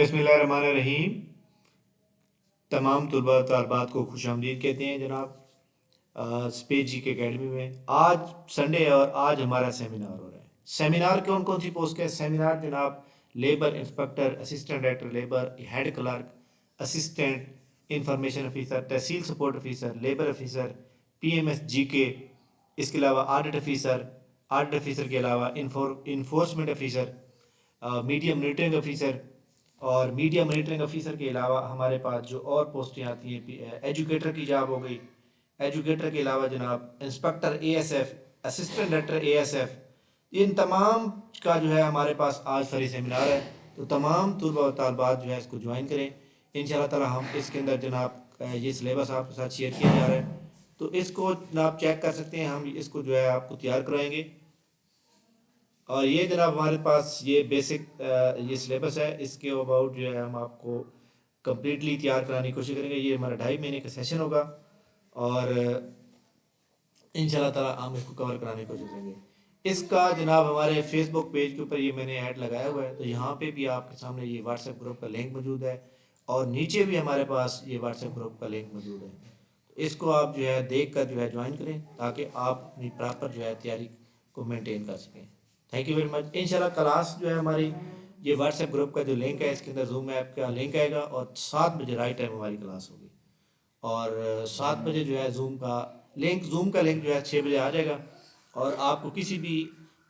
बिस्मिल्लाहिर्रहमानिर्रहीम। तमाम तलबा और तालबात को खुश आमदीद कहते हैं जनाब स्पेस जी के अकेडमी में। आज संडे है और आज हमारा सेमिनार हो रहा है। सेमिनार कौन कौन सी पोस्ट का है? सेमिनार जनाब labour inspector, assistant director labour, head clerk, assistant information officer, tehsil support officer, labour officer, PMS GK, इसके अलावा ऑडिट ऑफिसर के अलावा enforcement officer, media monitoring officer, और मीडिया मॉनिटरिंग ऑफिसर के अलावा हमारे पास जो और पोस्टें आती हैं, एजुकेटर की जॉब हो गई। एजुकेटर के अलावा जनाब inspector ASF, assistant director ASF, इन तमाम का जो है हमारे पास आज फ्री सेमिनार है। तो तमाम तलबा और तालबात जो है इसको ज्वाइन करें। इंशाल्लाह ताला हम इसके अंदर जनाब ये सिलेबस आपके साथ शेयर किया जा रहा है, तो इसको जनाब चेक कर सकते हैं। हम इसको जो है आपको तैयार कराएंगे। और ये जनाब हमारे पास ये बेसिक ये सिलेबस है, इसके अबाउट जो है हम आपको कम्प्लीटली तैयार कराने की कोशिश करेंगे। ये हमारा 2.5 महीने का सेशन होगा और इंशाल्लाह ताला हम इसको कवर कराने की कोशिश करेंगे। इसका जनाब हमारे फेसबुक पेज के ऊपर ये मैंने ऐड लगाया हुआ है, तो यहाँ पे भी आपके सामने ये व्हाट्सएप ग्रुप का लिंक मौजूद है और नीचे भी हमारे पास ये व्हाट्सएप ग्रुप का लिंक मौजूद है। तो इसको आप जो है देख कर जो है ज्वाइन करें ताकि आप अपनी प्रॉपर जो है तैयारी को मेनटेन कर सकें। Thank you very much. इंशाल्लाह क्लास जो है हमारी ये व्हाट्सएप ग्रुप का जो लिंक है इसके अंदर जूम ऐप का लिंक आएगा और 7 बजे राइट टाइम हमारी क्लास होगी। और 7 बजे जो है जूम का लिंक जो है 6 बजे आ जाएगा और आपको किसी भी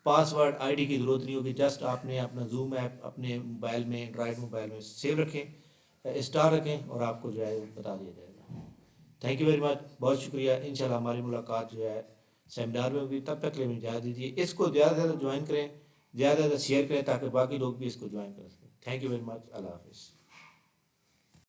पासवर्ड ID की ज़रूरत नहीं होगी। जस्ट आपने अपना जूम ऐप अपने मोबाइल में, एंड्रॉयड मोबाइल में सेव रखें, स्टार रखें और आपको जो है बता दिया जाएगा। थैंक यू वेरी मच, बहुत शुक्रिया। इंशाल्लाह हमारी मुलाकात जो है सेमिनार में होगी। तब तक के लिए इजाज़त दीजिए। इसको ज़्यादा से ज़्यादा ज्वाइन करें, ज़्यादा से ज़्यादा शेयर करें ताकि बाकी लोग भी इसको ज्वाइन कर सकें। Thank you very much. अल्लाह हाफिज़।